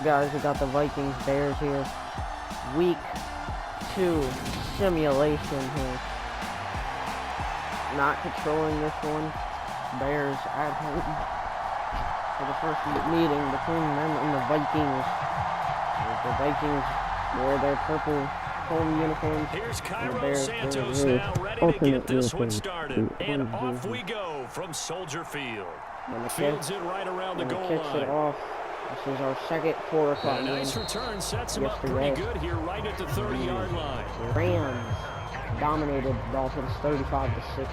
guys? We got the Vikings Bears here. Week 2 simulation here. Not controlling this one. Bears at home for the first meeting between them and the Vikings. The Vikings wear their purple home uniforms. Here's Cairo Santos now ready to get this one started. And off we go from Soldier Field. Fields it right around the goal kicks line. It off. This is our second 4 o'clock game. A nice return sets him up pretty good here right at the 30-yard line. Rams dominated Dolphins 35-6.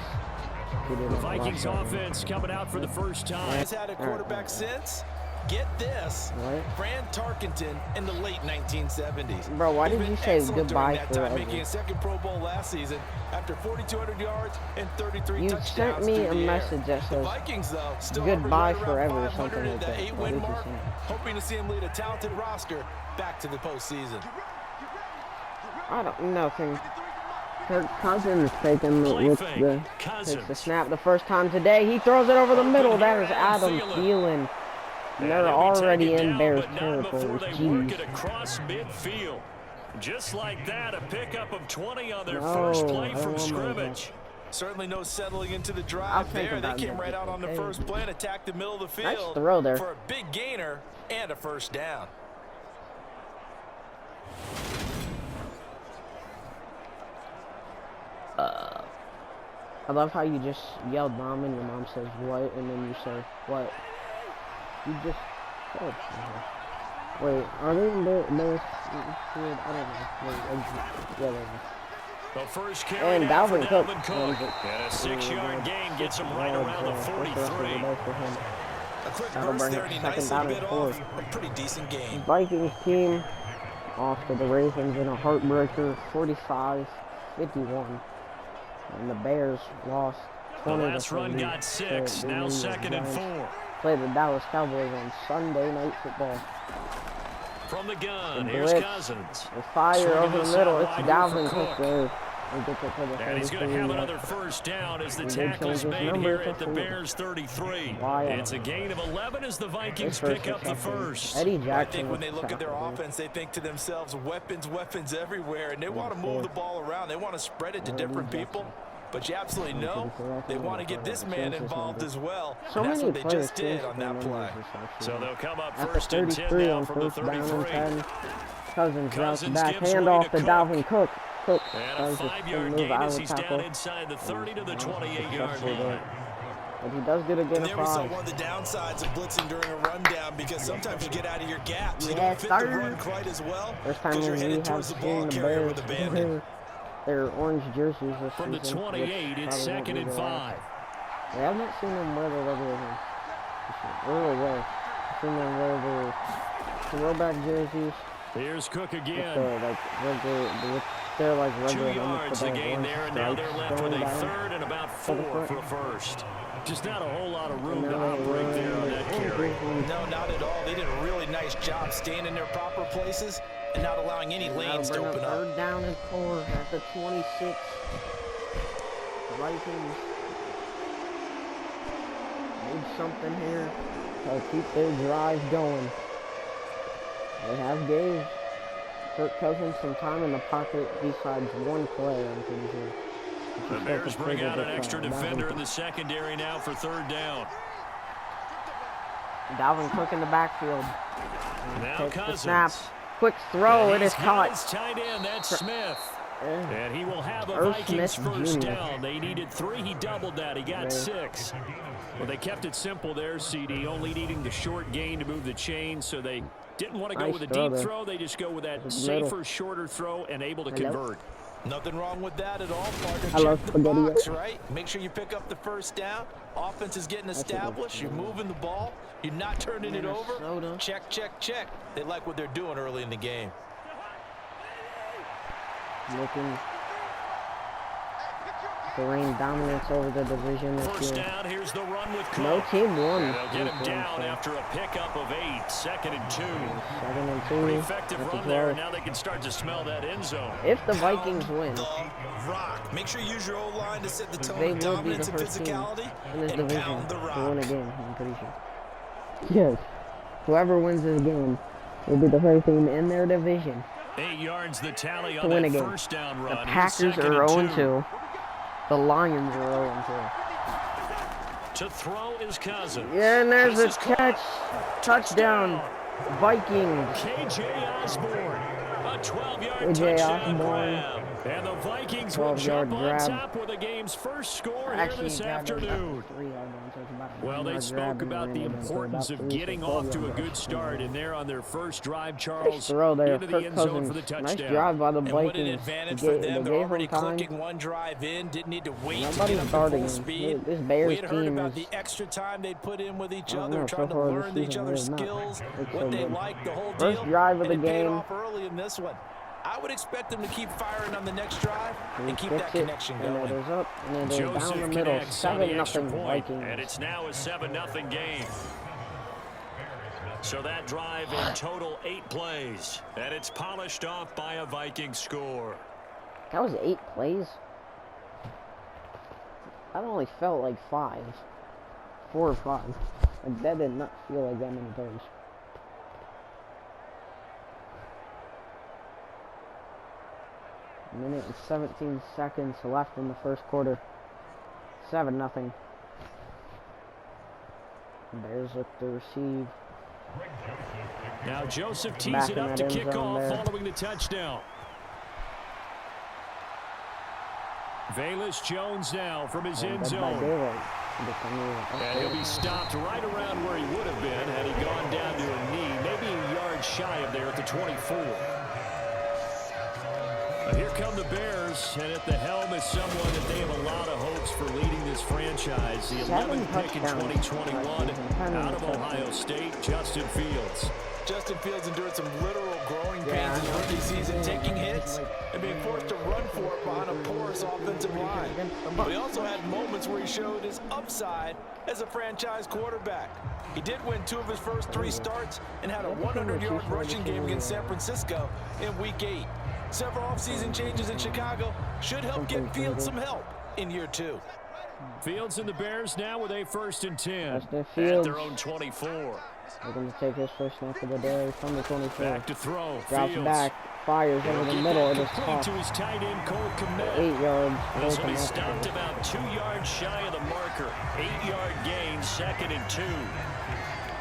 The Vikings offense coming out for the first time. Has had a quarterback since, get this, Fran Tarkenton in the late 1970s. Bro, why did you say goodbye forever? Making a second Pro Bowl last season after 4,200 yards and 33 touchdowns. You sent me a message that says Vikings, though, still goodbye forever or something like that. Eight-win mark, hoping to see him lead a talented roster back to the postseason. I don't know. Kirk Cousins taking takes the snap the first time today. He throws it over the middle. That is Adam Thielen. They're already in Bears territory. Jeez. Across midfield. Just like that, a pickup of 20 on their first play from scrimmage. Certainly no settling into the drive there. They came right out on the first play and attacked the middle of the field. Nice throw there. For a big gainer and a first down. I love how you just yelled mom and your mom says what and then you say what. You just said wait, are they in Bears field? I don't know. The first carry and Dalvin Cook. And a 6-yard gain gets him right around the 43. A quick burst there and he nicely bit off a pretty decent game. Vikings team off to the Ravens in a heartbreaker 45-51. And the Bears lost 20. The last run got 6, now 2nd and 4. Play the Dallas Cowboys on Sunday Night Football. From the gun, here's Cousins. The fire over the middle, it's Dalvin Cook there. And he's going to have another first down as the tackle's made here at the Bears 33. It's a gain of 11 as the Vikings pick up the first. Eddie Jackson. I think when they look at their offense, they think to themselves, weapons everywhere, and they want to move the ball around. They want to spread it to different people. But you absolutely know they want to get this man involved as well. And that's what they just did on that play. So they'll come up first and 10 now from the 33. Cousins drops back, handoff to Dalvin Cook. And a 5-yard gain as he's down inside the 30 to the 28-yard line. But he does get a gain of 5. There we saw one of the downsides of blitzing during a rundown because sometimes you get out of your gaps. You don't fit the run quite as well because you're headed towards the ball carrier with the bandit. Their orange jerseys this from the 28, it's 2nd and 5. I haven't seen them wear the regular ones. Really well. I've seen them wear the throwback jerseys. Here's Cook again. They're like regular 2 yards a gain there, and now they're left with a 3rd and about 4 for a first. Just not a whole lot of room to operate there on that carry. No, not at all. They did a really nice job staying in their proper places and not allowing any lanes to open up. 3rd down and 4 at the 26. The Vikings need something here to keep their drive going. They have gave Kirk Cousins some time in the pocket besides one play, I'm pretty sure. The Bears bring out an extra defender in the secondary now for 3rd down. Dalvin Cook in the backfield. Now Cousins. Snap. Quick throw, it is caught. His tight end, that's Smith. And he will have a Vikings first down. They needed 3, he doubled that, he got 6. Well, they kept it simple there, CD, only needing the short gain to move the chain, so they didn't want to go with a deep throw. They just go with that safer, shorter throw and able to convert. Nothing wrong with that at all, partner. Check the box, right? Make sure you pick up the first down. Offense is getting established. You're moving the ball. You're not turning it over. Check. They like what they're doing early in the game. Looking to reign dominance over the division this First year. down, here's the run with Cook. No team won. And they'll get him down after a pickup of 8. 2nd and 2. 2nd and 2. Pretty effective run there, and now they can start to smell that end zone. If the Vikings win, rock. Make sure you use your O-line to set the tone they of will be dominance the and first team physicality in this and division pound the to rock. win a game, I'm pretty sure. Yes. Whoever wins this game will be the first team in their division 8 yards the tally to on win that a game. first down run. The Packers are 0-2. The Lions are 0-2. To throw is Cousins. Yeah, and there's a catch. Touchdown. Vikings. KJ Osborne. A 12-yard touchdown grab. And the Vikings will jump on top with the game's first score here this afternoon. Well, they spoke about the importance of getting off to a good start, and they're on their first drive, Charles, into the end zone for the touchdown. Nice drive by the Vikings. What an advantage for them. They're already clicking one drive in, didn't need to wait to get up to full speed. This Bears We had heard team about the extra time they put in with each other, trying to learn each other's skills, what they like, the whole deal. First drive of the and it paid game. off early in this one. I would expect them to keep firing on the next drive and keep that connection going. And it is up, and it is down the middle, 7-0 Vikings. And it's now a 7-0 game. So that drive in total 8 plays, and it's polished off by a Viking score. That was 8 plays? That only felt like 5. 4 or 5. Like, that did not feel like that many plays. Minute and 17 seconds left in the first quarter. 7-0. Bears look to receive. Now Joseph tees it up to kick off following the touchdown. Velus Jones now from his end zone. And he'll be stopped right around where he would have been had he gone down to a knee, maybe a yard shy of there at the 24. Here come the Bears, and at the helm is someone that they have a lot of hopes for leading this franchise. The 11th pick in 2021 out of Ohio State, Justin Fields. Justin Fields endured some literal growing pains in rookie season, taking hits and being forced to run for it behind a porous offensive line. But he also had moments where he showed his upside as a franchise quarterback. He did win 2 of his first 3 starts and had a 100-yard rushing game against San Francisco in Week 8. Several offseason changes in Chicago should help get Fields some help in year 2. Fields and the Bears now with a 1st and 10 at their own 24. They're going to take his first snap of the day from the 24. Back to throw. Drops Fields back, fires over the middle. It is caught. To his tight end, Cole Kmet. 8 yards. This will be stopped about 2 yards shy of the marker. 8-yard gain, 2nd and 2.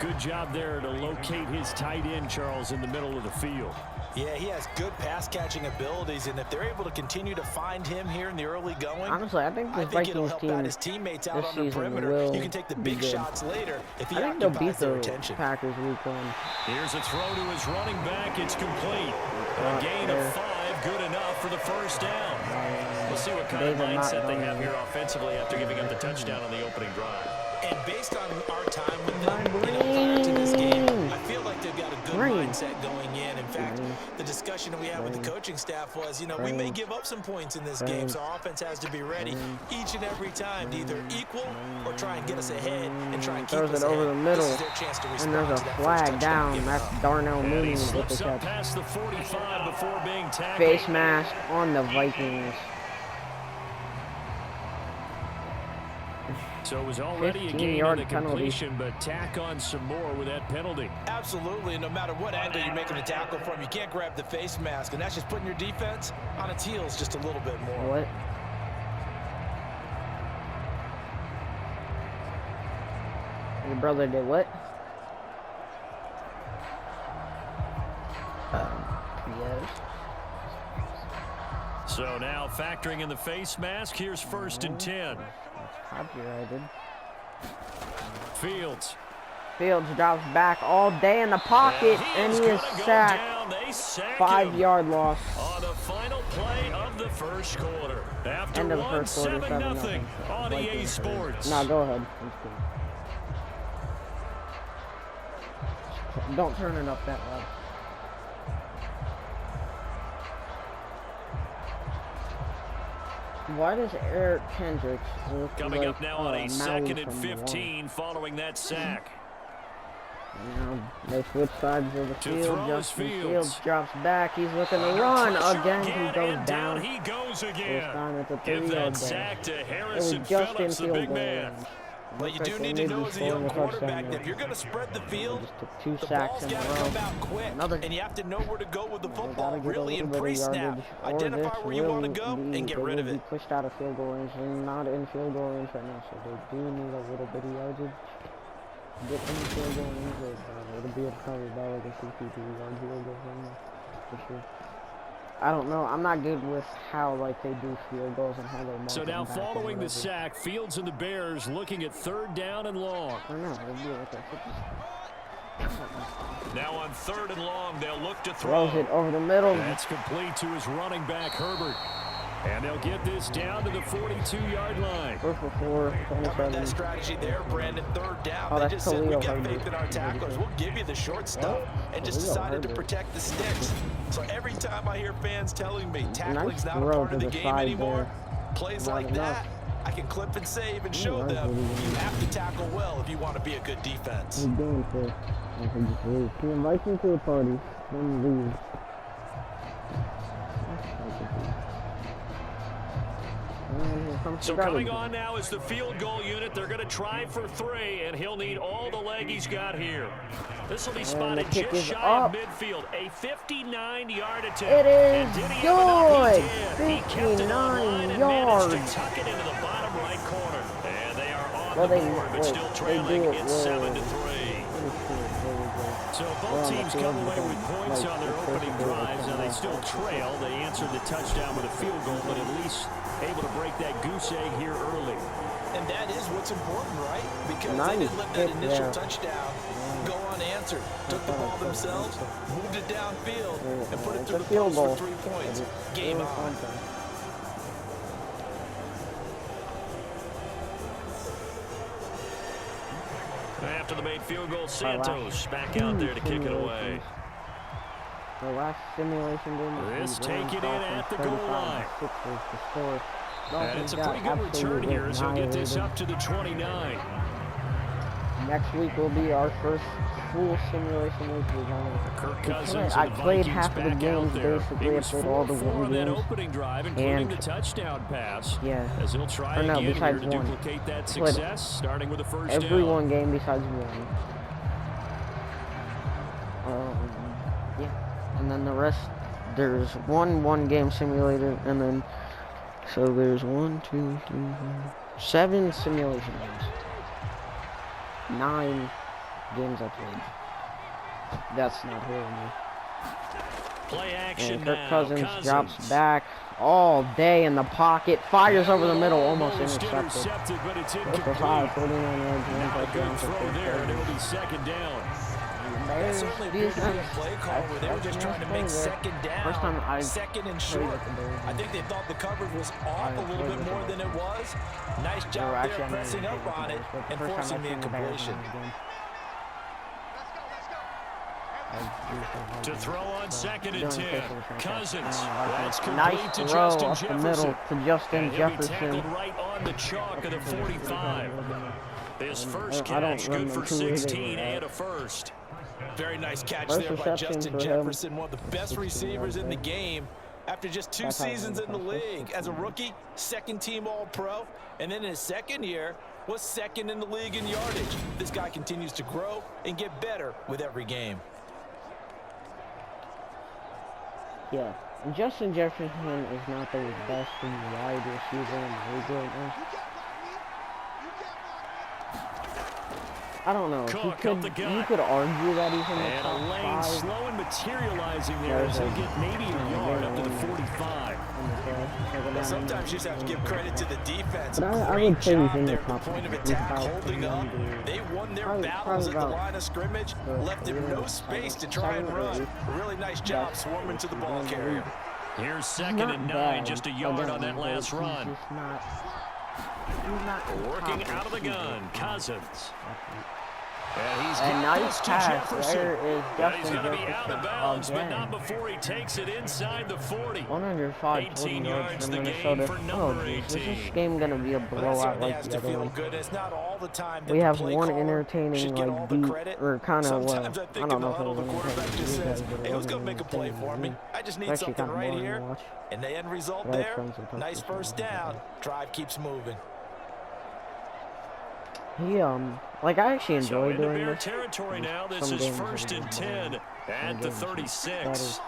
Good job there to locate his tight end, Charles, in the middle of the field. Yeah, he has good pass-catching abilities, and if they're able to continue to find him here in the early going, honestly, I think it'll help out his teammates out on the perimeter. You can take the big shots later if he occupies their attention. Packers week 1. Here's a throw to his running back. It's complete. A gain of 5, good enough for the first down. We'll see what kind of mindset they have here offensively after giving up the touchdown on the opening drive. And based on our time with them, prior to this game, I feel like they've got a good mindset going in. In fact, the discussion we had with the coaching staff was, we may give up some points in this game, so our offense has to be ready each and every time to either equal or try and get us ahead and try and keep us over ahead. the middle, This is their chance to respond and there's a flag down. That's Darnell Mooney with the catch. Past the 45 before being tackled. Face mask on the Vikings. So it was already a gain on the completion, but tack on some more with that penalty. Absolutely. No matter what angle you're making a tackle from, you can't grab the face mask, and that's just putting your defense on its heels just a little bit more. What? Your brother did what? Yes. So now factoring in the face mask, here's 1st and 10. Copyrighted. Fields drops back all day in the pocket, and he is sacked. 5-yard loss. On the final play of the first quarter. After End of the first quarter, 7-0 on EA Sports. No, go ahead. Don't turn it up that loud. Why does Eric Kendricks look coming like up now on a 2nd and 15 following that sack? Now they switch sides of the field. Justin Fields drops back. He's looking to run again. He goes down. He goes again. This time at the Give that 3-yard sack to line. Harrison It was just in Phillips, the field big goal man. range. But you do need to know as a young quarterback that if you're going to spread the field, the ball's got to come out quick, and you have to know where to go with the football. Really in pre-snap, identify where you want to go and get rid of it. Pushed out of field goal range and not in field goal range right now, so they do need a little bit of yardage. Get in the field goal range, it'll be a cover by like a 62-yard field goal for sure. I don't know. I'm not good with how like they do field goals and how they mark. So now following the sack, Fields and the Bears looking at 3rd down and long. I don't know. It'll be like Now on 3rd and long, they'll look to throw. Throws it over the middle. That's complete to his running back, Herbert. And they'll get this down to the 42-yard line. 4 for 4, 27. That strategy there, Brandon, 3rd down. They just said, we got faith in our tacklers. We'll give you the short stuff. And just decided to protect the sticks. So every time I hear fans telling me tackling's not a part of the game anymore, plays like that, I can clip and save and show them you have to tackle well if you want to be a good defense. He's doing for he invites me to a party, then leave. So coming on now is the field goal unit. They're going to try for 3, and he'll need all the leg he's got here. This will be spotted just shy of midfield. A 59-yard attempt. It is good. He kept it online and managed to tuck it into the bottom right corner. And they are on the board, but still trailing. It's 7-3. So both teams come away with points on their opening drives. Now they still trail. They answered the touchdown with a field goal, but at least able to break that goose egg here early. And that is what's important, right? Because they didn't let that initial touchdown go unanswered. Took the ball themselves, moved it downfield, and put it through the post for 3 points. Game on. After the made field goal, Santos back out there to kick it away. The last simulation game. This take it in at the goal line. And it's a pretty good return here as he'll get this up to the 29. Next week will be our first full simulation week. Kirk Cousins I played half of the games basically. I played all the one that opening drive, including the touchdown pass. Yeah. As he'll try again here to duplicate that success, starting with the first down. Every one game besides one. Yeah. And then the rest, there's one game simulated, and then so there's 1, 2, 3, 4, 7 simulation games. 9 games I played. That's not horrible. Play action and Kirk Cousins drops back all day in the pocket, fires over the middle, almost intercepted. But it's for 5, 49 yards, a good throw there, and it'll be 2nd down. That's certainly appeared to be a play call where they were just trying to make 2nd down, 2nd and short. I think they thought the coverage was off a little bit more than it was. Nice job there pressing up on it and forcing the incompletion. To throw on 2nd and 10. Cousins. That's complete nice to throw Justin up Jefferson. the middle to Justin Jefferson. Tackled right on the chalk of the 45. His first catch, good for 16 and a first. Very nice catch there by Justin Jefferson, one of the best receivers in the game. After just 2 seasons in the league, as a rookie, 2nd team All-Pro, and then in his 2nd year, was 2nd in the league in yardage. This guy continues to grow and get better with every game. Yeah, Justin Jefferson is not the best wide receiver in the league right now. I don't know. You could argue that he's in the top 5. Slow and materializing there as he'll get maybe a yard up to the 45. Sometimes you just have to give credit to the defense. I would say he's in the top 5. Point of attack, holding up. They won their battles at the line of scrimmage, left him no space to try and run. A really nice job swarming to the ball carrier. Here's 2nd and 9, just a yard on that last run. Working out of the gun, Cousins. And nice pass. There is Justin He's going to be out of bounds, again. but not before he takes it inside the 40. 105 18 yards from the Minnesota. game for number 18. Is this game going to be a blowout like the other one? Good. It's not all the time that we have the one entertaining like beat, or kind of, I don't know if it was entertaining. Hey, who's going to make a play for me? I just need something right here. And the end result there, nice first down. Drive keeps moving. He like I actually enjoy into doing Bear this. territory now. This is 1st and 10 at the 36.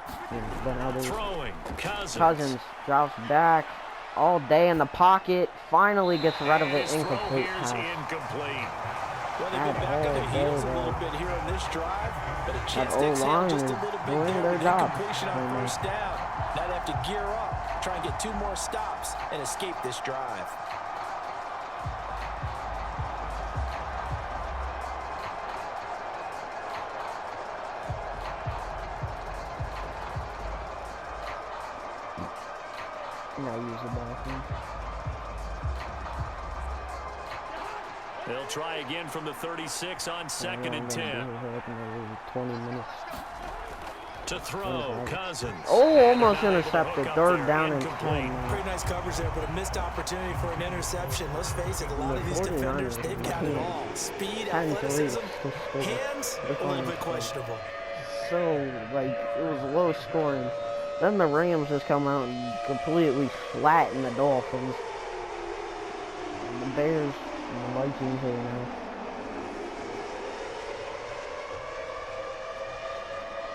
Throwing Cousins drops back all day in the pocket. Finally gets rid of it. Incomplete pass. Well, they've been back on their heels a little bit here on this drive, but a chance to exhale just a little bit there with incompletion on first down. Now they have to gear up, try and get 2 more stops, and escape this drive. Now use the bathroom. They'll try again from the 36 on 2nd and 10. 20 minutes. To throw, Cousins. Oh, almost intercepted. 3rd down and 10. Pretty nice coverage there, but a missed opportunity for an interception. Let's face it, a lot of these defenders, they've got it all. Speed, athleticism, hands, a little bit questionable. So, like, it was low scoring. Then the Rams just come out and completely flatten the Dolphins. And the Bears and the Vikings here now.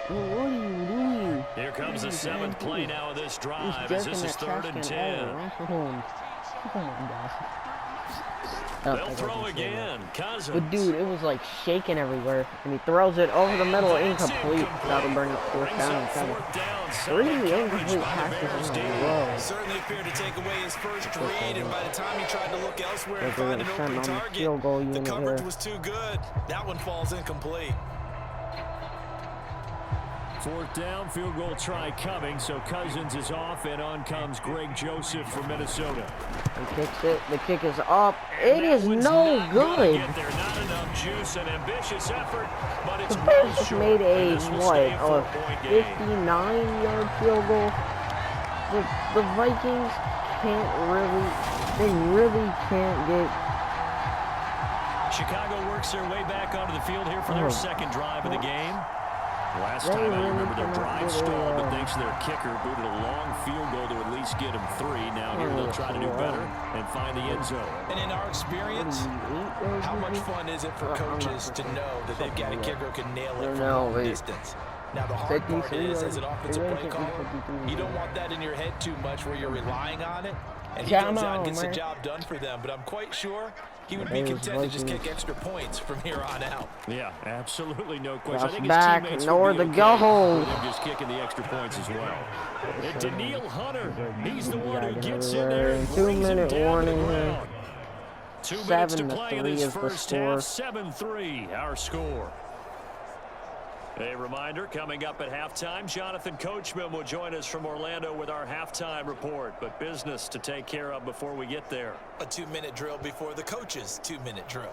What are you doing? Here comes the 7th play now of this drive as this is 3rd and 10. Oh my gosh. They'll throw again. Cousins. But dude, it was like shaking everywhere. And he throws it over the middle, incomplete. That'll bring up 4th down and 10. 3 incomplete passes in a row. Certainly appeared to take away his first read, and by the time he tried to look elsewhere and find an open target, the coverage was too good. That one falls incomplete. 4th down, field goal try coming, so Cousins is off, and on comes Greg Joseph from Minnesota. He kicks it. The kick is up. It is no good. Not enough juice, an ambitious effort, but it's the Bears made a, what, 59-yard field goal. The Vikings they really can't get... Chicago works their way back onto the field here for their 2nd drive of the game. Last time I remember their drive stalled, but thanks to their kicker, booted a long field goal to at least get him 3. Now here they'll try to do better and find the end zone. And in our experience, how much fun is it for coaches to know that they've got a kicker who can nail it from long distance? Now the hard part is, as an offensive play caller, you don't want that in your head too much where you're relying on it. And he goes out and gets the job done for them. But I'm quite sure he would be content to just kick extra points from here on out. Yeah, absolutely no question. I think his back, teammates nowhere to go. With him just kicking the extra points as well. And Daniil Hunter, he's the one who gets in there and brings him down to the ground. 2 minutes to play in this first half. 7-3, our score. A reminder, coming up at halftime, Jonathan Coachman will join us from Orlando with our halftime report, but business to take care of before we get there. A 2-minute drill before the coach's 2-minute drill.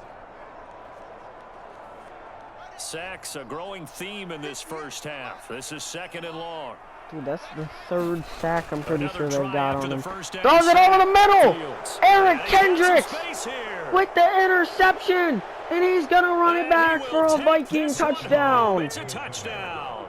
Sacks, a growing theme in this first half. This is 2nd and long. Dude, that's the 3rd sack I'm pretty sure they got on him. Throws it over the middle! Eric Kendricks with the interception! And he's going to run it back for a Viking touchdown. It's a touchdown.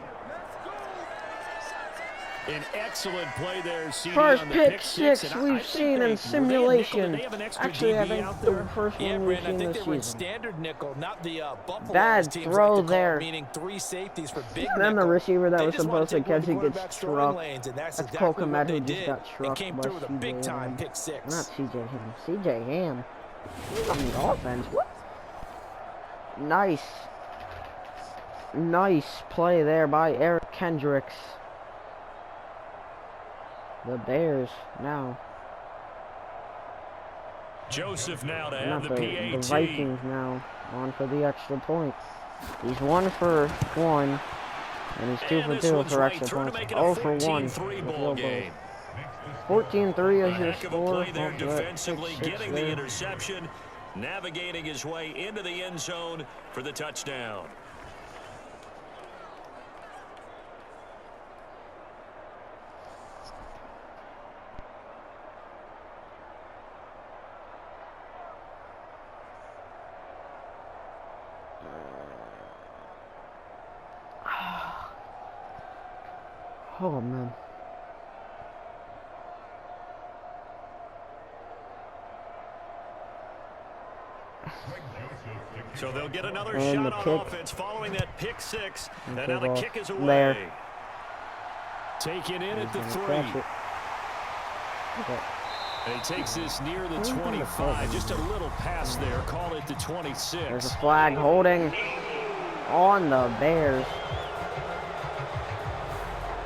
An excellent play there, CD. First pick six we've seen in simulation. Actually, I think the first one we've seen this season. Standard nickel, not the bad throw there. Meaning 3 safeties for big and then the receiver that was just supposed to catch it gets struck. That's Cole Komet who just got struck came by through with a CJ big time Ham. pick 6. Not CJ Ham. CJ Ham. On the offense. What? Nice play there by Eric Kendricks. The Bears now. Joseph now to have the PAT. The Vikings now on for the extra point. He's 1 for 1, and he's 2 for 2 for extra points. 0 for 1. 14-3 is your score. Play there defensively, getting the interception, navigating his way into the end zone for the touchdown. Oh man. So they'll get another and shot on kick. Offense following that pick six. And now the kick is away. There. Taken in at the 3. And he takes this near the 25. Just a little pass there. Call it the 26. There's a flag holding on the Bears.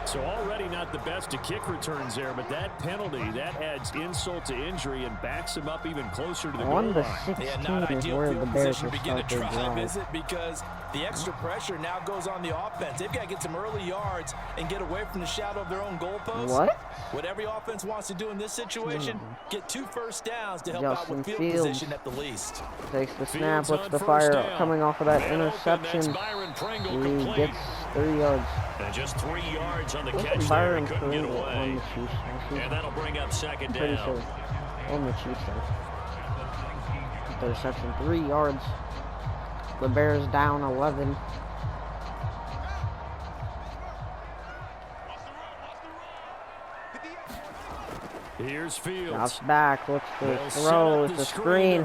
So already not the best of kick returns there, but that penalty, that adds insult to injury and backs him up even closer to the goal line. On the 16 is where the Bears will start their drive. Is it because the extra pressure now goes on the offense? They've got to get some early yards and get away from the shadow of their own goalpost. What every offense wants to do in this situation, get 2 first downs to help out with field position at the least. Takes the snap, looks the fire coming off of that interception. He gets 3 yards. And just 3 yards on the catch there. He couldn't get away. And that'll bring up second down. Sure. On the Chiefs side. Interception, 3 yards. The Bears down 11. Here's Fields. Drops back, looks to throw. It's a screen.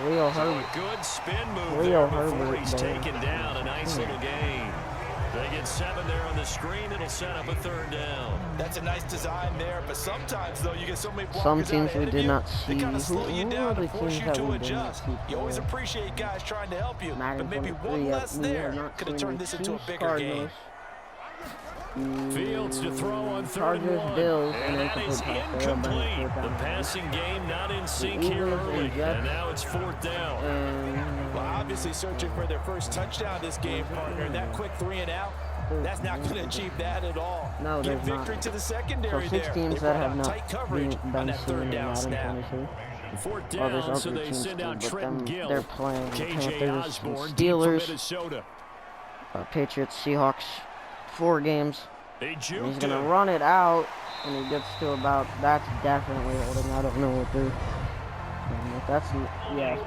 Leo Herbert. A good spin move there before he's taken down. A nice little gain. They get 7 there on the screen. It'll set up a 3rd down. That's a nice design there, but sometimes, though, you get so many blockers. Some teams we did not see. They kind of slow you down and force you to adjust. You always appreciate guys trying to help you, but maybe one less there could have turned this into a bigger game. Fields to throw on 3rd Chargers, and 1. Bills, And that is incomplete. The passing game not in sync here early. And now it's 4th down. Well, obviously searching for their first touchdown this game, partner. That quick 3 and out, that's not going to achieve that at all. No, Give there's victory not. to the secondary So 6 there. teams that have not been on that seen 3rd in down Madden snap. 22. 4th Well, there's down, so other they teams send too, out but Trenton Gill. they're playing the KJ Panthers, Osborne, Steelers, from Minnesota. Patriots, Seahawks, 4 games. They He's going to run it out, and he gets to about, that's definitely holding. I don't know what they're, that's, yeah.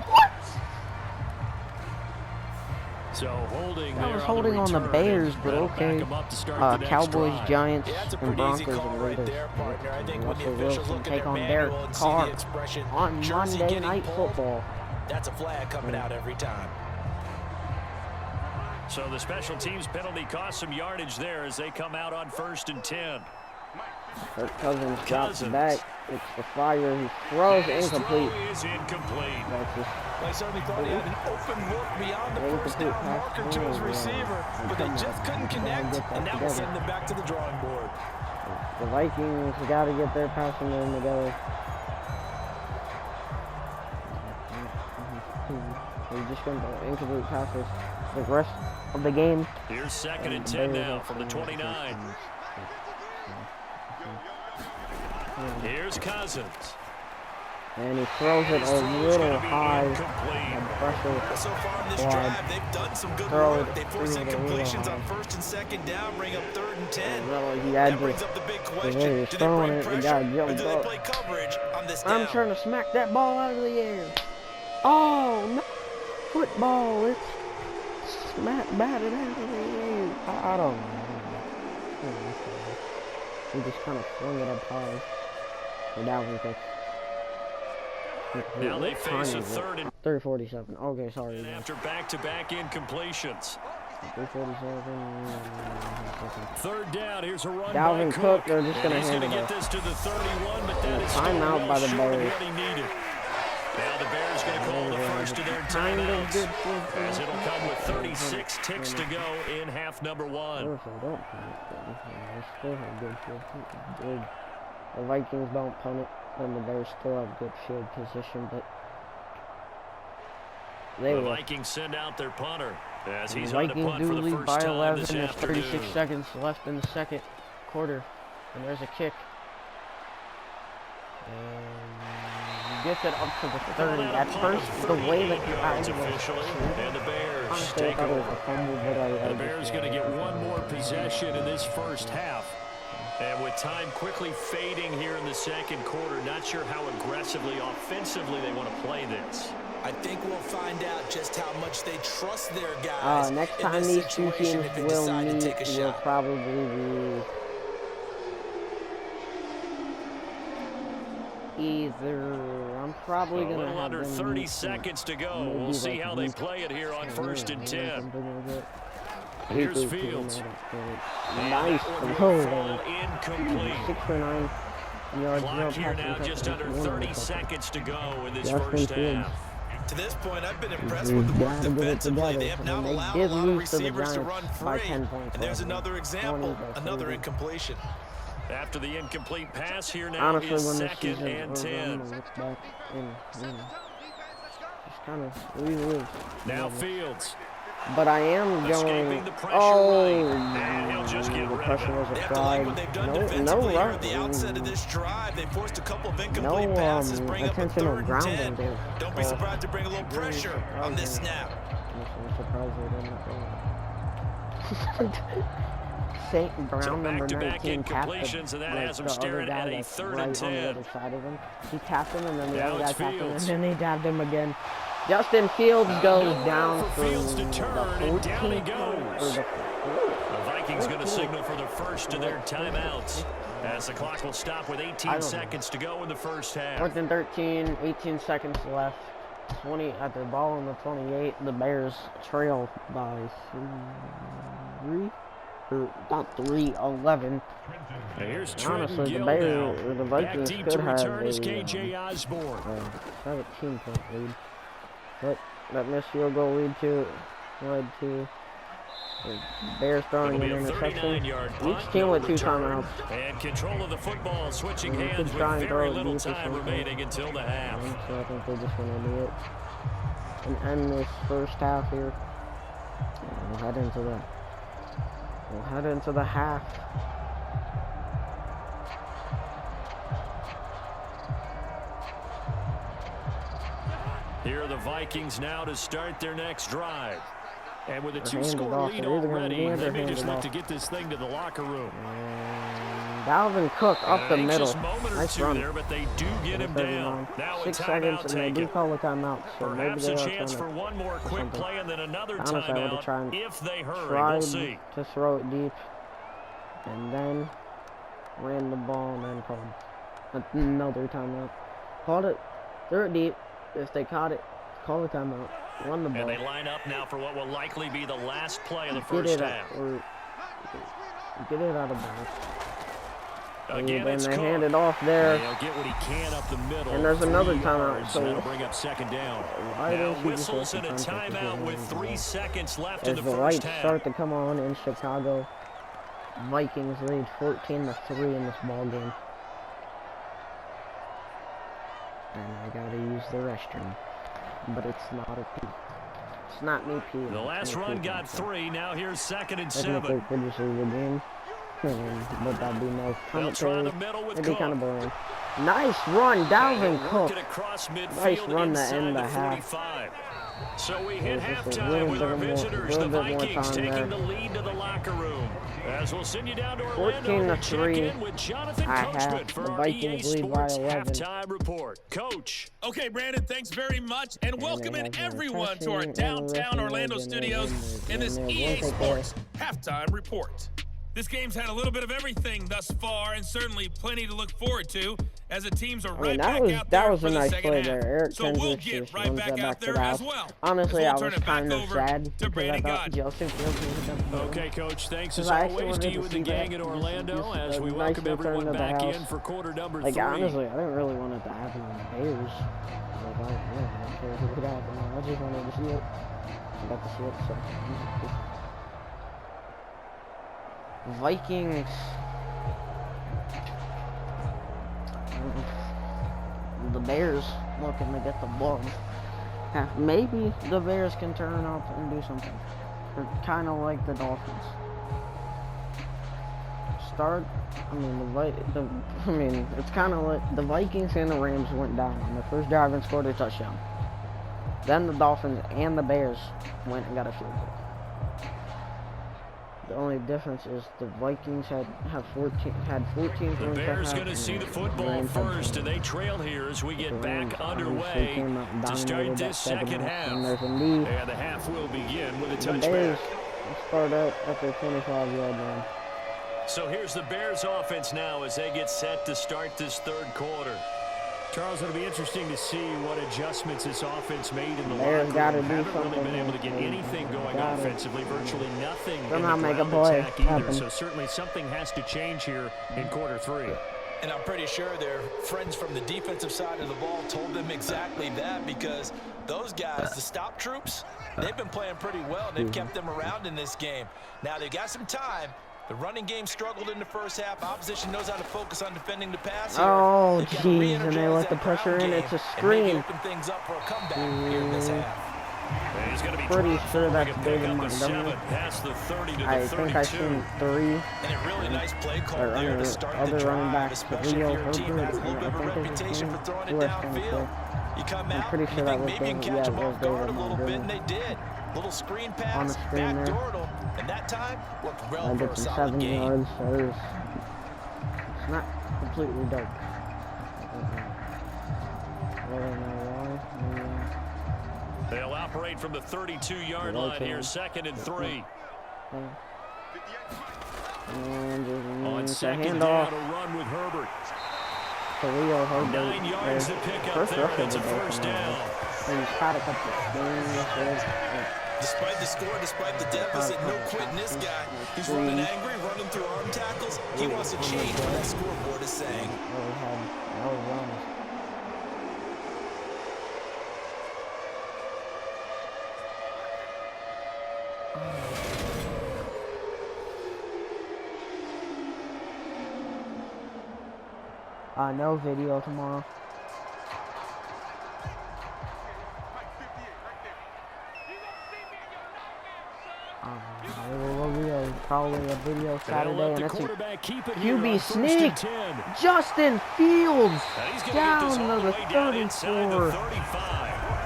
What? So holding That there was holding on the Bears, but okay. Cowboys, Giants, and Broncos and Raiders. Russell Wilson take on Derek Carr on Monday Night Football. That's a flag coming out every time. So the special teams penalty cost some yardage there as they come out on 1st and 10. Kirk Cousins drops back. It's the fire. He throws incomplete. Is incomplete. I certainly thought he had an open look beyond the first down marker to his receiver, but they just couldn't connect, and that will send them back to the drawing board. The Vikings got to get their passing game together. They're just going to incomplete passes the rest of the game. Here's 2nd and 10 now from the 29. Here's Cousins. And he throws it a little high. So far in this drive, they've done some good work. They force incompletions on 1st and 2nd down, bring up 3rd and 10. That brings up the big question. Do they bring pressure or do they play coverage on this down? I'm trying to smack that ball out of the air. Oh, no. Football. It's batted out of the air. I don't know. He just kind of flung it up high. For Dalvin Cook. Now they face a 3rd and 347. Okay, sorry. After back-to-back incompletions. 3rd down. Here's a run Dalvin by Cook. They're just going to hand it get off. this to the 31, but that is timeout by the Bears. Now the Bears going to call the first of their timeouts, as it'll come with 36 ticks to go in half number 1. The Vikings don't punt it, and the Bears still have good field position, but the Vikings send out their punter as he's the on to Vikings punt do for the lead first by time 11. this There's afternoon. 36 seconds left in the 2nd quarter, and there's a kick. And gets it up to the 30. At first, the way that the eyes and the Bears honestly, I thought it was a fumble, but the Bears going to get one more possession in this first half. And with time quickly fading here in the 2nd quarter, not sure how aggressively, offensively they want to play this. I think we'll find out just how much they trust their guys. Next time these two teams will meet, will probably be either. I'm probably going to have under 30 seconds to go. We'll see how they play it here on 1st and 10. Here's Fields. Nice throw. Incomplete. 6 for 9 yards. Clock here now, just under 30 seconds to go in this first half. To this point, I've been impressed with the work defensively. They have not allowed a lot of receivers to run free. And there's another example, another incompletion. After the incomplete pass here now is 2nd and 10. Now Fields. But I am going. And he'll just get the rid pressure of it. was They have to like what they've done defensively here at the outset of this drive. They forced a couple of incomplete passes, bring up a 3rd and 10. Don't be surprised to bring a little pressure on this snap. St. Brown, So number back-to-back 19, tapped incompletions, and that has them the staring other guy at a that's 3rd right and 10. on the other side of him. He tapped him, and then the Now other guy it's tapped him, and Fields. then he tapped him again. Justin Fields goes down for for Fields to turn, and down he 14th goes. or The Vikings going to signal for the first of their timeouts, as the clock will stop with 18 seconds to go in the first half. 4th and 13, 18 seconds left. 20 at the ball on the 28. The Bears trail by 3, or not 3, 11. Here's Honestly, the Bears, or the Vikings deep could to have return is a KJ Osborne. 17-point lead. But that missed field goal led to the Bears throwing an interception. Each team with 2 timeouts. And control of the football, switching hands try with and very throw it little deep or time something. remaining until the half. So I think they just want to do it and end this first half here. And we'll head into the half. Here are the Vikings now to start their next drive. And with a They're 2-score handed off. lead They're either gonna already, hand they or may hand just it look off. to get this thing to the locker room. And Dalvin Cook up the An middle. anxious moment or Nice two run. there, but they do get him down. Now 6 a seconds, timeout and they do taken. call a timeout. So maybe Perhaps they a are chance for trying one more quick something. play and then another Honestly, I would've timeout tried- if they hurry. tried We'll see. to throw it deep, and then ran the ball, and then called another timeout. Called it, threw it deep. If they caught it, call a timeout. Run the ball. And they line up now for what will likely be the last play of the Get first it half. get it out of bounds. Again, And it's they Cook. hand it off there. He'll get what he can up the middle. And there's another 3 timeout, yards, so- and that'll bring up 2nd down. Why Now didn't you just whistles let and a the contact timeout begin? with 3 seconds left in As the the first lights half. start to come on in Chicago, Vikings lead 14-3 in this ball game. And I gotta use the restroom, but it's not a pee. It's not me peeing. The last run got 3. Now here's 2nd and Technically, 7. could just leave the game, but that'd be no They'll try commentary. the middle with It'd be Cook. kind of boring. Nice run, Dalvin Work Cook. it across midfield Nice run to inside end the the half. 45. So we hit Just a halftime little with bit our more- visitors, the little bit more Vikings, time taking there. the lead to the locker room. As we'll send you down to Orlando 14-3. to check in with Jonathan I have Coachman for the our Vikings EA lead by Sports 11. halftime report. Coach. Okay, Brandon, thanks very much, and welcome in everyone to our downtown Orlando studios in this EA Sports halftime report. This game's had a little bit of everything thus far, and certainly plenty to look forward to as the teams are right back out there that was for a the nice second play half. there. Eric So we'll Kendricks get just right runs back that out back to there the as house. well. Honestly, We'll I turn was it back kind of over sad to because I Brandon thought God. Justin Fields was going to Okay, Coach, thanks as I actually always to wanted you to and see the gang that. in Orlando Just as we a welcome nice everyone return to the back house. in for quarter number Like, 3. honestly, I didn't really want it to happen in the Bears. Like, I don't care who it happened. I just wanted to see it. I got to see it, so. Vikings. The Bears looking to get the ball. Maybe the Bears can turn up and do something. They're kind of like the Dolphins. It's kind of like the Vikings and the Rams went down on the first drive and scored a touchdown. Then the Dolphins and the Bears went and got a field goal. The only difference is the Vikings had 14 points. The Bears going to see the football first, and they trail here as we get back underway to start this second half. And there's a knee. And the half will begin with a The Bears touchback. start out at their 25-yard line. So here's the Bears offense now as they get set to start this third quarter. Charles, it'll be interesting to see what adjustments this offense made in the Bears locker gotta room. do Haven't really something. been able to get anything going offensively, virtually nothing Somehow in the make a ground play attack either. happen. So certainly something has to change here in quarter 3. And I'm pretty sure their friends from the defensive side of the ball told them exactly that, because those guys, the stop troops, they've been playing pretty well, and they've kept them around in this game. Now they've got some time. The running game struggled in the first half. Opposition knows how to focus on defending the pass here. Oh, jeez, and they let the pressure in. It's a screen. Open things up for a comeback here in this half. And he's going to be Pretty sure that's pick David up the Montgomery. 7 past the 30 to the I 32. think I seen 3. And a really nice play call there to start the Other running drive, backs, especially if Leo your team Herbert, has a little and bit of a I think it's reputation his for throwing it name. downfield. You come I'm out, pretty you sure that think was maybe you can David, catch yeah, them it off was guard a David little bit, and Montgomery. they did. Little screen On the pass, screen there. backdoored them, and that time worked well I for did a some solid 7 gain. yards, so it's not completely dark. I don't know why. They'll operate from the 32-yard line here, 2nd and 3. And On it's a 2nd down, handoff a run with Herbert. to Leo Herbert. 9 yards to pick up First there. rush of That's a the day first for me. down. And he's caught a couple of things. Despite the score, despite the deficit, no quitting this guy. He's running angry, running through arm tackles. He wants to change what that scoreboard is saying. We had no runs. No video tomorrow. There will be probably a video Saturday, and it's a QB sneak. Justin Fields down to the 34.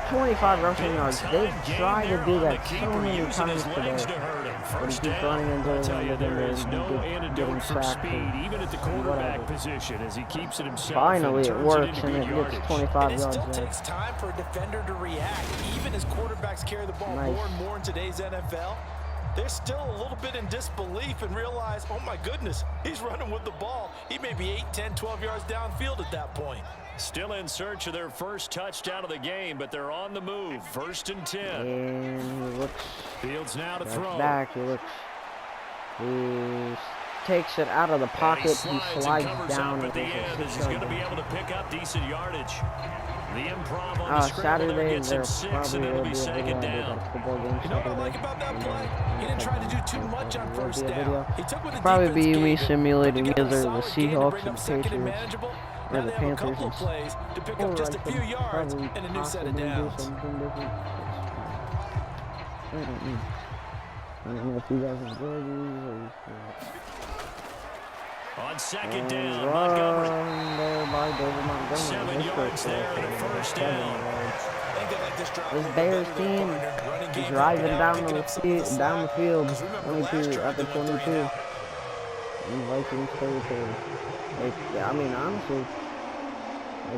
25 rushing yards. They've tried to do that so many times today. But he keeps running into them, getting sacked. Even at the quarterback position, as he keeps it himself. Finally, it works, and it gets 25 And it yards. still takes time for a defender to react. Even as quarterbacks carry the ball more and more in today's NFL, they're still a little bit in disbelief and realize, oh my goodness, he's running with the ball. He may be 8, 10, 12 yards downfield at that point. Still in search of their first touchdown of the game, but they're on the move. 1st and 10. And he looks Fields now to throw. back. He takes it out of the pocket. He slides down at the end. He's going to be able to pick up decent yardage. The improv on the scramble there gets him 6, and it'll be 2nd down. You know what I like about that play? He didn't try to do too much on 1st down. He took what the probably defense be me gave him. simulating To get either a the solid gain to Seahawks bring and up 2nd and Patriots manageable. or Now the they have a Panthers. couple of plays to pick up just a few yards and a new set of downs. I don't know if you guys enjoy these or On 2nd down, Montgomery. there by David Montgomery. 7 yards there and a first down. This Bears team is driving down the field, 22 at the 22. In Vikings territory. I mean, honestly, they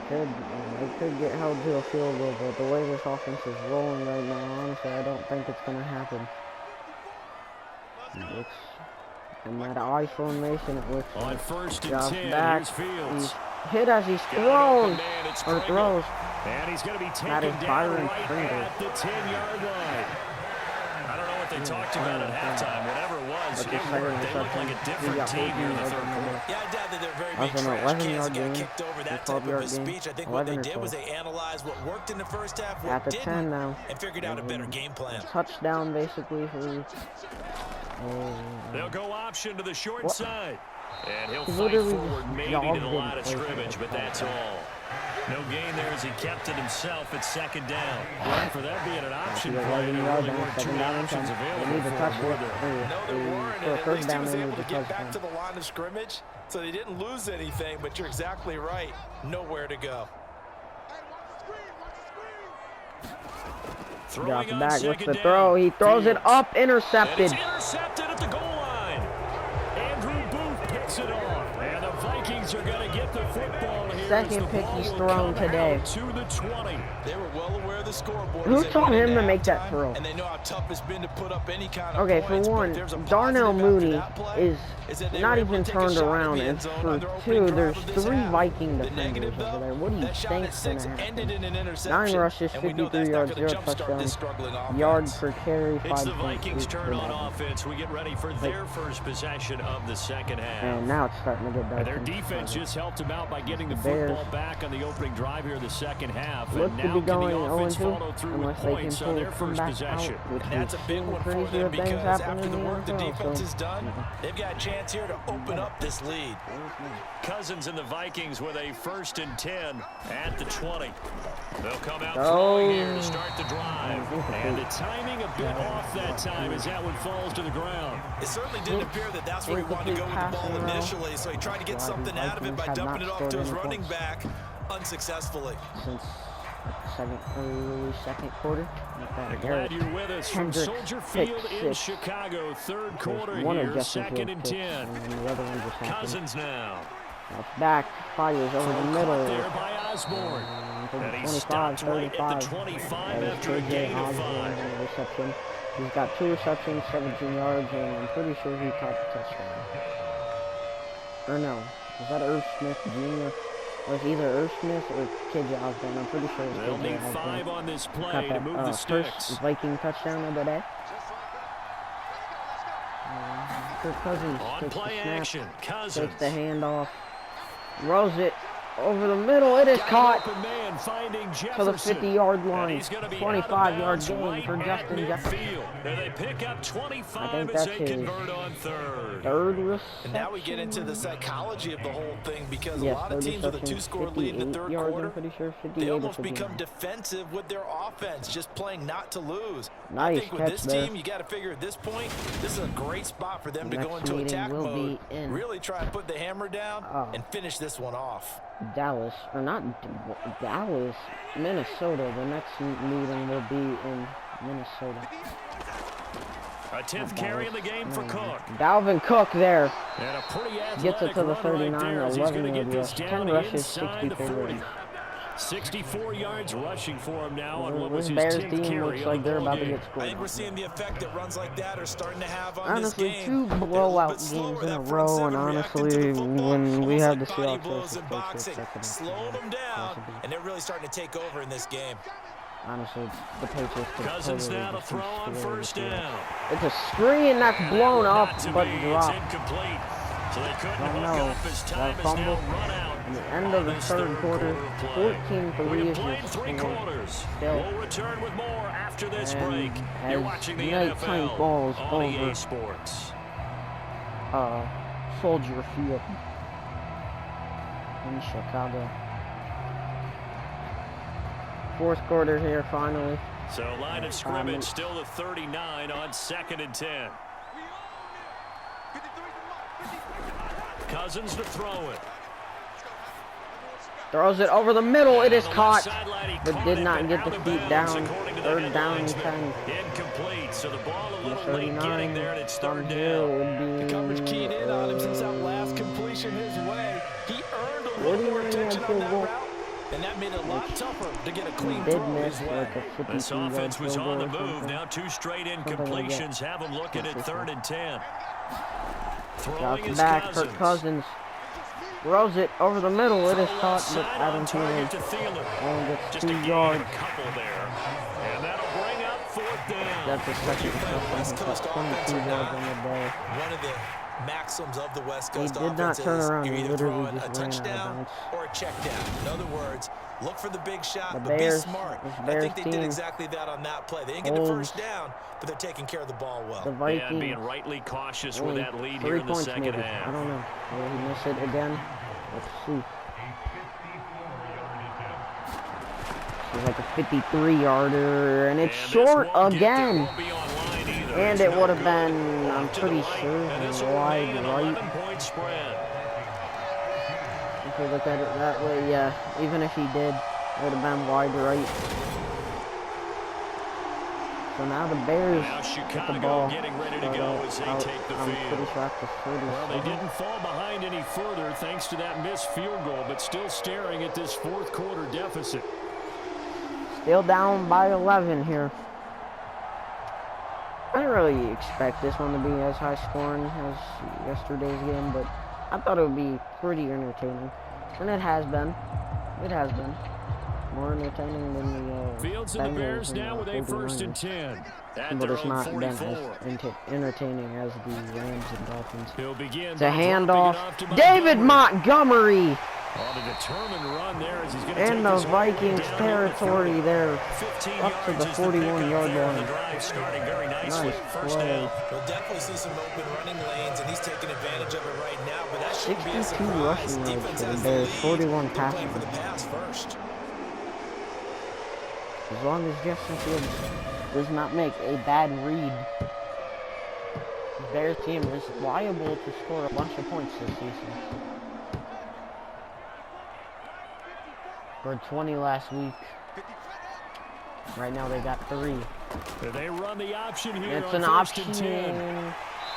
could get held to a field goal, but the way this offense is rolling right now, honestly, I don't think it's going to happen. And that I formation, it looks on like 1st Josh and 10, back. here's Fields. He's hit as he's thrown, or throws. And he's going to be That taken is down Byron right Pringle. at the 10-yard line. I don't know what they talked about at halftime. Whatever it was, they looked like a different team here in the 3rd quarter. Yeah, I doubt that they're very big Also, an trash 11-yard cans gain, got kicked over that a type of a 12-yard speech. I think what they did was they analyzed what worked in the first half, what at the didn't, 10 now. and figured out a better game plan. Touchdown, basically, for... They'll go option to the short side. And he'll fight literally forward maybe jogged to the line of in scrimmage, but that's all. No gain there as he kept it himself at 2nd down. Well, for that being an option play, there really weren't 2 options available for him, were there? No, there weren't, and at least he was able to get back to the line of scrimmage, so they didn't lose anything, but you're exactly right. Nowhere to go. Drops back with the throw. He throws it up, intercepted. It's intercepted at the goal line. Andrew Booth picks it off. And the Vikings are going to get the football here second pick he's thrown today. To the 20. They were well aware of the scoreboard. Who told him to make that throw? And they know how tough it's been to put up any kind of Okay, points, for one, Darnell Mooney is not even turned around, and for two, there's 3 Viking defenders over there. What do you think's going to happen? 9 rushes, 53 yards, 0 touchdowns, yards per carry, 5 It's the Vikings' turn on offense. We get ready for their first possession of the second half. And now it's starting to get dark. Their defense just helped them out by getting the football back on the opening drive here in the second half. Look And to now be can going the offense 0-2 follow through with unless they can points on pull their come first back possession. out, which That's a big one for them because after the work the defense has done, they've got a chance here to open up this lead. Cousins and the Vikings with a 1st and 10 at the 20. They'll come out Oh. throwing here to start the drive. And the timing a bit off that time as that one falls to the ground. It certainly didn't appear that that's where he wanted to go with the ball initially, so he tried to get something out of it by dumping it off to his running back unsuccessfully. Since early second quarter. Glad you're with us from Soldier Field in Chicago. Third quarter here, 2nd and 10. Cousins now. Back, fires over the middle. There by Osborne. And he stops right at the 25 after a gain of 5. Reception. He's got 2 receptions, 17 yards, and I'm pretty sure he caught the touchdown. Or no, was that Irv Smith Jr.? It was either Irv Smith or KJ Osborne. I'm pretty sure it was They'll KJ need Osborne. 5 on this play Got to that move the sticks. first Viking touchdown of the day. Kirk Cousins On takes play the snap, action, Cousins. takes the handoff, rolls it over the middle. It is caught to the 50-yard line. 25-yard gain for Justin Jefferson. And they pick up 25 I think as that's they his convert on third. reception. And now we get into the psychology of the whole thing because a lot of teams with a 2-score lead in the third quarter, they almost become defensive with their offense, just playing not to lose. Nice I think with this team, you got to figure at this point, this is a great spot for them to go into attack mode, really try and put the hammer down and finish this one off. Dallas, or not Dallas, Minnesota. The next meeting will be in Minnesota. A 10th carry in the game for Cook. Dalvin Cook there. And a pretty Gets it to the 39, right there as he's going to get 11-yard this rush. down 10 rushes, inside the 64 40. yards. 64 yards rushing for him now on what was This his Bears 10th team carry looks like they're about to game. get I scored. think we're seeing the effect that runs like that are starting to have on Honestly, this game. 2 blowout games in a row, and honestly, when we have the Seahawks blows in boxing, slowing them down, and they're really starting to take over in this game. Honestly, the Patriots could Cousins totally now to just throw on destroy first the Seahawks. down. It's a screen that's blown up, Not to but be. It's dropped. incomplete. So they couldn't Oh, hook no. up as time That is now fumble. run out. At the end of the on this third quarter, play. 14-3 We have is played your 3 score. quarters. Still. We'll return with more after this And break. You're as watching the nighttime NFL falls on over, EA Sports. Soldier Field in Chicago. Fourth quarter here, finally. So line of scrimmage still the 39 on 2nd and 10. Cousins to throw it. Throws it over the middle. It is On the caught, left sideline, he but caught did it, not but get out the of feet bounds, down. according to the Third down and headlinesman. 10. Incomplete, so the ball a little late 39 getting there, and it's from third here down. would be The coverage keyed in on him since that last completion his way. He earned a little more attention on that route, and that made it a lot tougher to get a clean did throw miss his way. like a 53-yard This offense was on the field goal or move. something. Now 2 straight like that. incompletions have them looking at 3rd and 10. Throwing Drops is back, Cousins. Kirk Cousins throws it over the middle. It is caught, but Adam target to Thielen Thielen. only gets Just a 2 gain yards. of a couple there. And that'll bring up 4th down. That's the second West touchdown. Coast He's got 22 offense or yards not, on the day. one of the maxims of the West He Coast did not offense turn is around. you're He either literally throwing a just ran out of touchdown bounds. or a check down. In other words, look for the big shot, The but Bears, be smart. this I Bears think they did team exactly that on that play. They didn't get the first down, but they're taking care of the ball well. The And Vikings, being rightly cautious with only that lead 3 here in the points second maybe. half. I don't know. Will he miss it again? Let's see. This is like a 53-yarder, and it's And this short won't get there, again. won't be online either. And It's it no would have good. been, I'm Off to pretty the right, sure, and this will wide remain an right. 11-point spread. If you look at it that way, yeah. Even if he did, it would have been wide right. So now the Bears Now get Chicago the ball. getting ready to go as they take the I'm field. pretty sure after 30 Well, they didn't fall behind any further thanks to that missed field goal, but still staring at this fourth quarter deficit. Still down by 11 here. I didn't really expect this one to be as high scoring as yesterday's game, but I thought it would be pretty entertaining. And it has been. It has been. More entertaining than the Fields and the Bears now with a 1st and 10. But it's not been as entertaining as the Rams and Dolphins. He'll begin it's a handoff. David Montgomery! On a determined run there as he's going to in the Vikings territory there, up to the 41-yard line. Nice play. We'll definitely see some open running lanes, and he's taking advantage of it right now. But that shouldn't be a 62 surprise. rushing yards Defense for the has Bears, lead. 41 They're passing. playing for the pass first. As long as Justin Fields does not make a bad read, the Bears team is liable to score a bunch of points this season. For 20 last week. Right now they got 3. They run the option here. It's on an 1st option. and 10.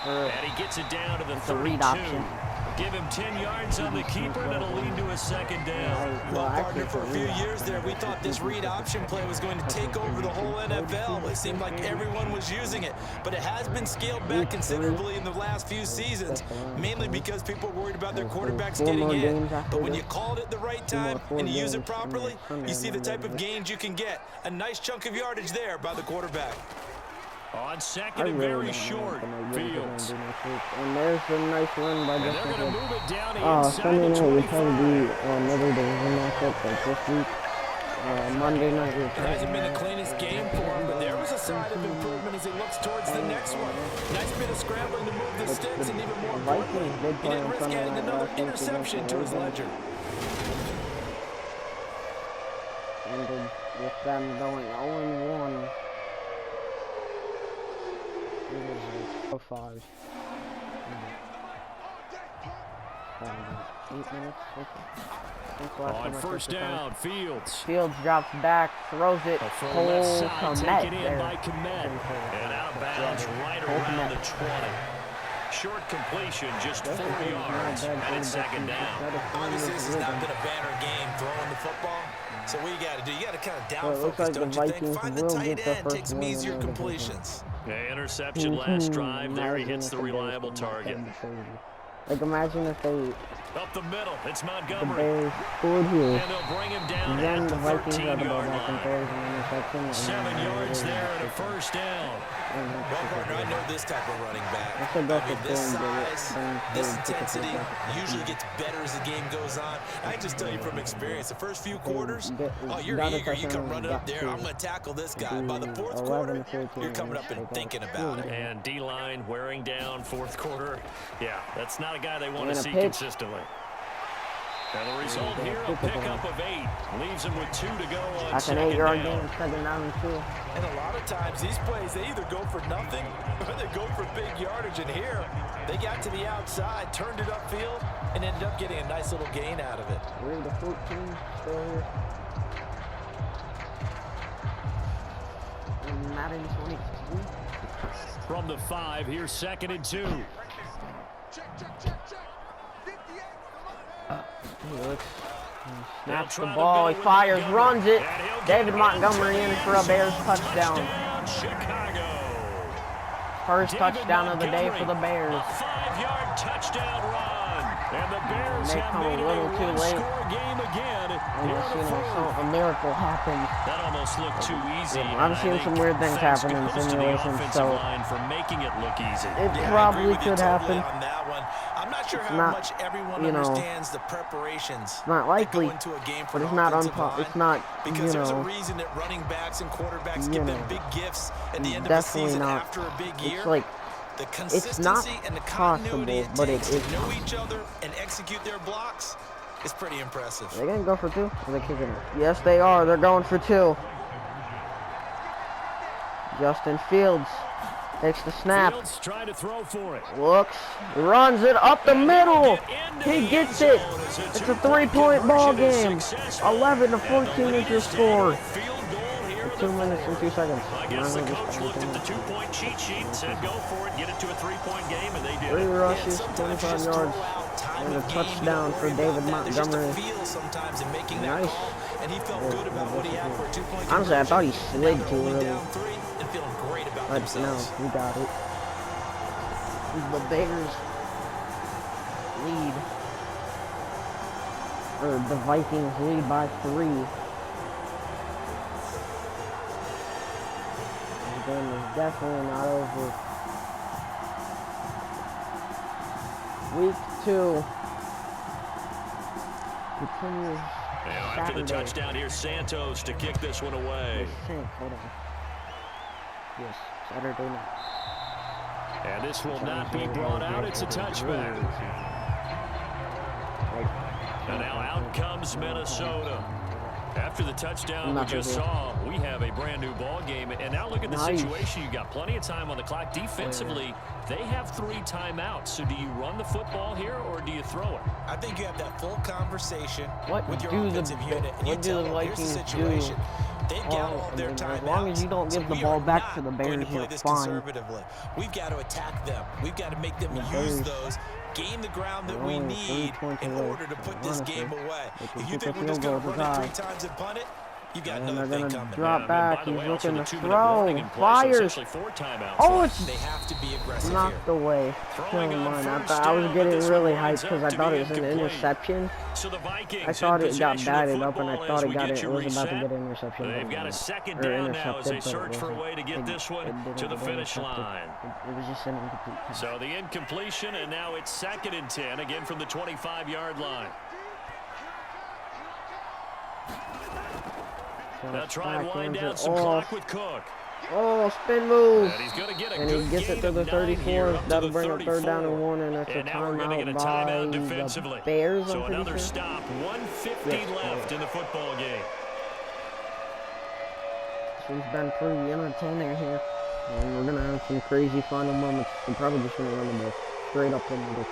And he gets it down to the 32. Read option. Give him 10 yards on the keeper, and it'll lead to a 2nd down. Well, partner, for a few years there, we thought this read option play was going to take over the whole NFL. It seemed like everyone was using it, but it has been scaled back considerably in the last few seasons, mainly because people are worried about their quarterbacks getting in. But when you call it at the right time and you use it properly, you see the type of gains you can get. A nice chunk of yardage there by the quarterback. On 2nd and very short, Fields. And there's a nice run by They're Justin going to Fields. move it down Sunday inside the night we try to 25. do another division matchup like this week. Monday night we It hasn't been the cleanest game for him, but there was a sign of improvement as he looks towards the next one. Nice bit of scrambling to move the sticks, and even more importantly, he didn't risk adding another interception to his ledger. Ended with them going 0-1. It is a 5. 8 minutes. On 1st down, Fields. Fields drops back, throws it. A full Cole left side Kmet taken in there. by Kmet. And out of bounds right around the 20. Short completion, just 4 yards, and it's 2nd down. Obviously, this has not been a banner game throwing the football. So what you got to do, you got to kind of down Well, it looks focus, like the don't you think? Vikings Find the will tight get the end, first take some win in easier the division. completions. Yeah, interception last drive. There he hits the reliable target. Like, imagine if they, Up the middle, it's the Montgomery. Bears scored here. And they'll bring him down Then at the the Vikings had the ball 13-yard back and line. throws an interception. and 7 then yards they- there and a 1st down. Well, partner, I know this type of running back. I said that's I mean, what this Jordan did it. size, Then this they took it to intensity the usually gets better as the game goes on. I can just tell you from experience, the first few quarters, oh, you're got a eager. You come touchdown, running up got there. I'm two. going to tackle this guy. By the fourth 11 quarter, to 14 you're coming up and minutes, they thinking got about two. it. And D-line wearing down 4th quarter. Yeah, that's not a guy they want to And a see pitch. consistently. And the result here, a pickup of 8. Leaves him with 2 to go on That's an 2nd 8-yard down. game, 2nd down and 2. And a lot of times, these plays, they either go for nothing or they go for big yardage. And here, they got to the outside, turned it upfield, and ended up getting a nice little gain out of it. 3 to 14, still here. And Madden 23. From the 5, here's 2nd and 2. Snaps the ball, he fires, runs it. David Montgomery in for a Bears touchdown. Chicago. First touchdown of the day for the Bears. A 5-yard touchdown run. And the Bears They have come a made it little too late. one-score game again. And Here you're in the seeing fourth. a miracle happen. That almost looked too easy. I've and I seen think some weird things thanks happen in goes to the simulations, offensive so line for making it look easy. it Yeah, I agree probably with you could totally happen. on that one. I'm not sure how not, much everyone you know, understands the preparations not that likely, go into a game for but it's an not offensive line. it's not, Because you there's a know, reason that running backs and quarterbacks you give them know, big gifts at the end of the definitely season not. after a big year. It's like, the not consistency and the continuity possible, it but it takes is to know possible. each other and execute their blocks is pretty impressive. they're going to go for 2? Or are they kicking it? Yes, they are. They're going for 2. Justin Fields takes the snap. Fields trying to throw for it. Looks, runs it up the middle. He gets it. It's a 3-point ball game. 11 to 14 is your score. Field goal here. 2 minutes and 2 seconds. I guess the coach looked at the 2-point cheat sheet and said, go for it, get it to a 3-point game, and they did. 3 rushes, 25 yards, and a touchdown for David Montgomery. Nice. And he felt good about what he had for a 2-point game. Honestly, I thought he slid too early. And feeling great about But themselves. no, we got it. The Bears lead. Or the Vikings lead by 3. The game is definitely not over. Week 2 continues. Now, after the touchdown, here's Santos to kick this one away. Hold on. Yes, Saturday night. And this will not be brought out. It's a touchback. And now out comes Minnesota. After the touchdown we just saw, we have a brand new ball game. And now look at the situation. You've got plenty of time on the clock. Defensively, they have 3 timeouts. So do you run the football here or do you throw it? I think you have that full conversation with your do offensive unit. And you tell them, here's the situation. They've got all of their timeouts. As long as you don't give the ball back to the Bears, you're fine. We've got to attack them. We've got to make them use those, gain the ground that we need in order to put this game away. If you think we're just going to run it 3 times and punt it, you got nothing coming. Drop back. He's looking to throw. Fires. Oh, it's knocked away. Never mind. I was getting really hyped because I thought it was an interception. I thought it got batted up, and I thought it was about to get an interception. They've got a second down now as they search for a way to get this one to the finish line. It was just an incomplete pass. So the incompletion, and now it's 2nd and 10, again from the 25-yard line. They'll try and wind down some clock with Cook. Oh, spin move. And he's going to get a and he gets it to the 34. That'll bring up 3rd down and 1, and that's a timeout by the Bears. So another stop. 1:50 left in the football game. She's been pretty entertaining here. And we're going to have some crazy final moments. I'm probably just going to run the ball straight up the middle.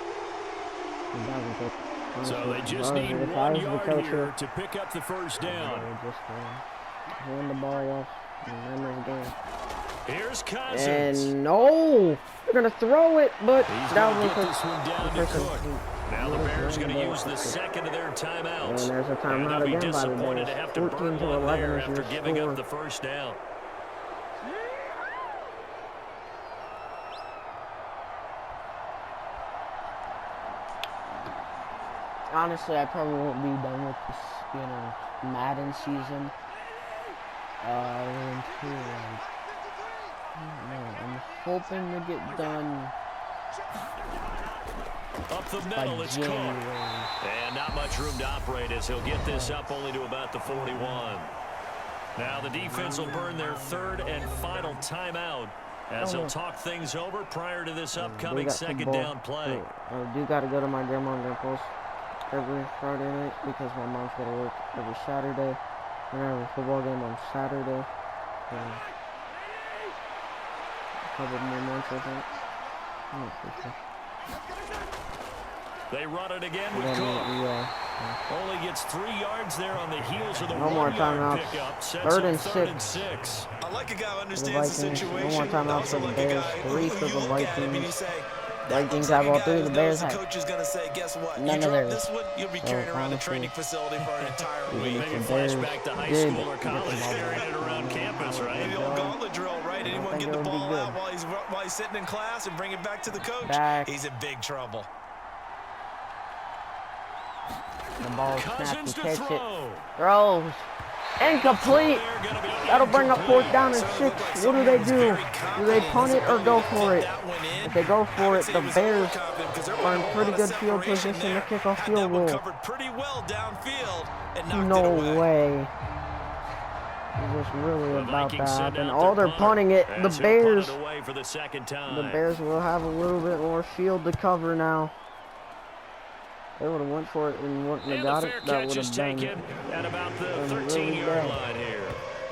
So they just need 1 yard here to pick up the first down. Just hand the ball off and then the game. Here's Cousins. And no, they're going to throw it, but that was this one down to Cook. Now the Bears going to use the second of their timeouts. And there's a timeout again by the Bears. To have to 14 to 11 after giving up the first down. Honestly, I probably won't be done with this, Madden season. Until, I'm hoping to get done up the middle. It's Cook. And not much room to operate as he'll get this up only to about the 41. Now the defense will burn their 3rd and final timeout as they'll talk things over prior to this upcoming 2nd down play. I do got to go to my grandma and grandpa's every Friday night because my mom's got to work every Saturday. And I have a football game on Saturday. A couple more months, I think. I'm not for sure. They run it again with Cook. Only gets 3 yards there on the heels of the 1 yard pickup. 3rd and 6. I like a guy who understands the situation. 1 more timeout for the Bears. 3 for the Vikings. Vikings have all 3. The Bears have coach is going to say, guess what? None you of theirs. This one, you'll be carried around the training facility for an entire week. Maybe flashback to high school or college, carrying it around campus, right? Maybe old gauntlet drill, right? Anyone get the ball out while he's sitting in class and bring it back to the coach? He's in big trouble. The ball snapped, he takes it, throws, incomplete. That'll bring up 4th down and 6. What do they do? Do they punt it or go for it? If they go for it, the Bears are in pretty good field position to kick off field goal. No way. Is this really about to happen? Oh, they're punting it. The Bears will have a little bit more field to cover now. They would have went for it and wouldn't have got it. That would have been at about the 13-yard line here.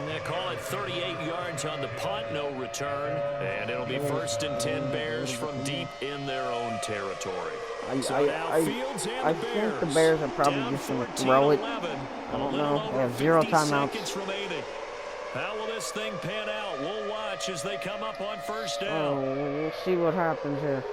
They call it 38 yards on the punt, no return, and it'll be 1st and 10 Bears from deep in their own territory. I think the Bears are probably just going to throw it. I don't know. They have 0 timeouts. How will this thing pan out? We'll watch as they come up on first down. Oh, we'll see what happens here.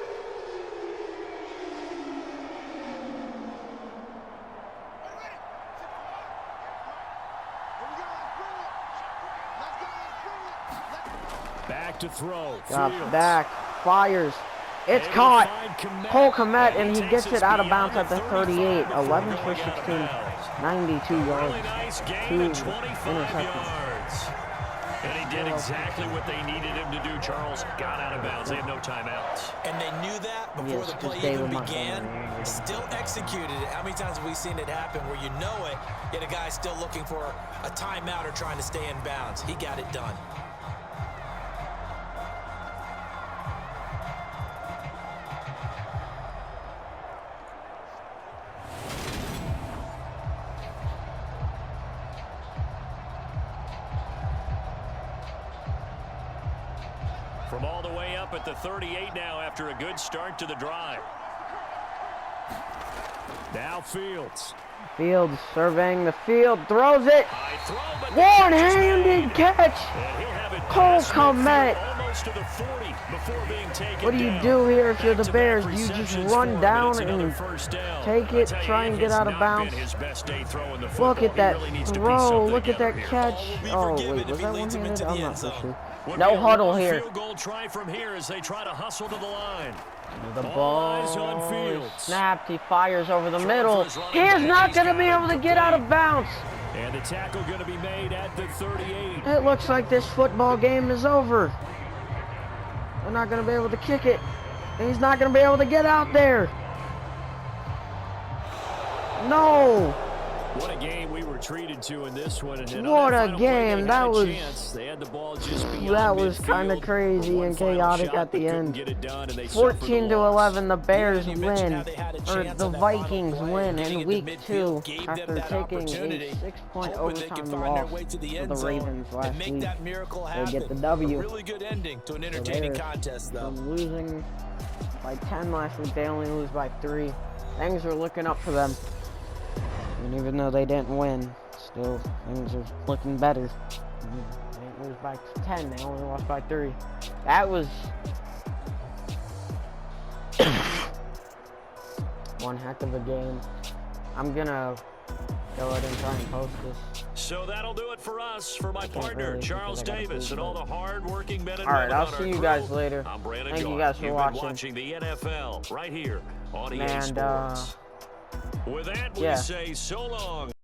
Back to throw. Drops back, fires. It's caught. Cole Kmet, and he gets it out of bounds at the 38. 11 for 16, 92 yards. Two interceptions. And he did exactly what they needed him to do, Charles. Got out of bounds. They have no timeouts. And they knew that before the play even began. Still executed it. How many times have we seen it happen where you know it, yet a guy's still looking for a timeout or trying to stay in bounds? He got it done. From all the way up at the 38 now after a good start to the drive. Now Fields. Fields surveying the field, throws it. One-handed catch. Cole Kmet. What do you do here if you're the Bears? Do you just run down and take it, try and get out of bounds? Look at that throw. Look at that catch. Oh, wait, was that one-handed? I'm not so sure. No huddle here. Goal try from here as they try to hustle to the line. The ball is snapped. He fires over the middle. He is not going to be able to get out of bounds. And the tackle going to be made at the 38. It looks like this football game is over. They're not going to be able to kick it. And he's not going to be able to get out there. No. What a game we were treated to in this one. And what a game. That was kind of crazy and chaotic at the end. 14-11, the Bears win, or the Vikings win in week 2 after taking a 6-point overtime loss to the Ravens last week. They get the W. Really good ending to an entertaining contest, though. Losing by 10 last week, they only lose by 3. Things are looking up for them. And even though they didn't win, still things are looking better. They didn't lose by 10, they only lost by 3. That was one heck of a game. I'm gonna go ahead and try and post this. So that'll do it for us, for my partner, Charles Davis, and all the hard-working men and women. All right, I'll see you guys later. I'm Brandon Thank you guys for watching. Watching the NFL right here on EA Sports. With that, we say so long.